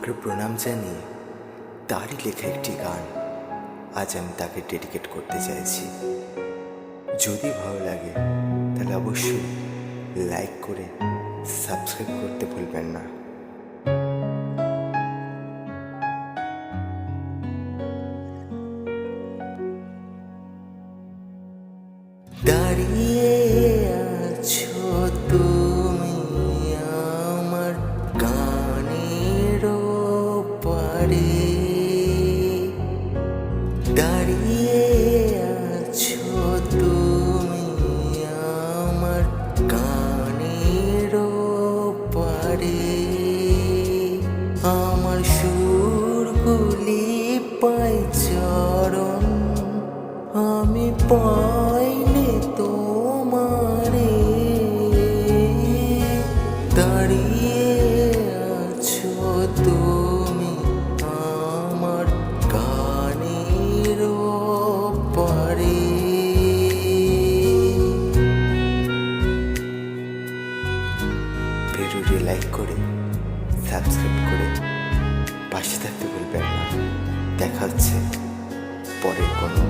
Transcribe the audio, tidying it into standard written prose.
বড় প্রণাম জানিয়ে তারই লেখা একটি গান আজ আমি তাকে ডেডিকেট করতে চাইছি। যদি ভালো লাগে তাহলে অবশ্যই লাইক করে সাবস্ক্রাইব করতে ভুলবেন না। দাঁড়িয়ে আছো তুমি আমার গানের পারে, দাঁড়িয়ে আছো তুমি আমার গানের পারে। আমার সুরগুলি পাই চরণ, আমি পাইনি তোমারে। দাঁড়িয়ে আছো তুমি আমার গানের পারে। ভিডিওটি লাইক করে সাবস্ক্রাইব করে পাশে থাকতে ভুলবেন না। দেখা হচ্ছে পরের কোনো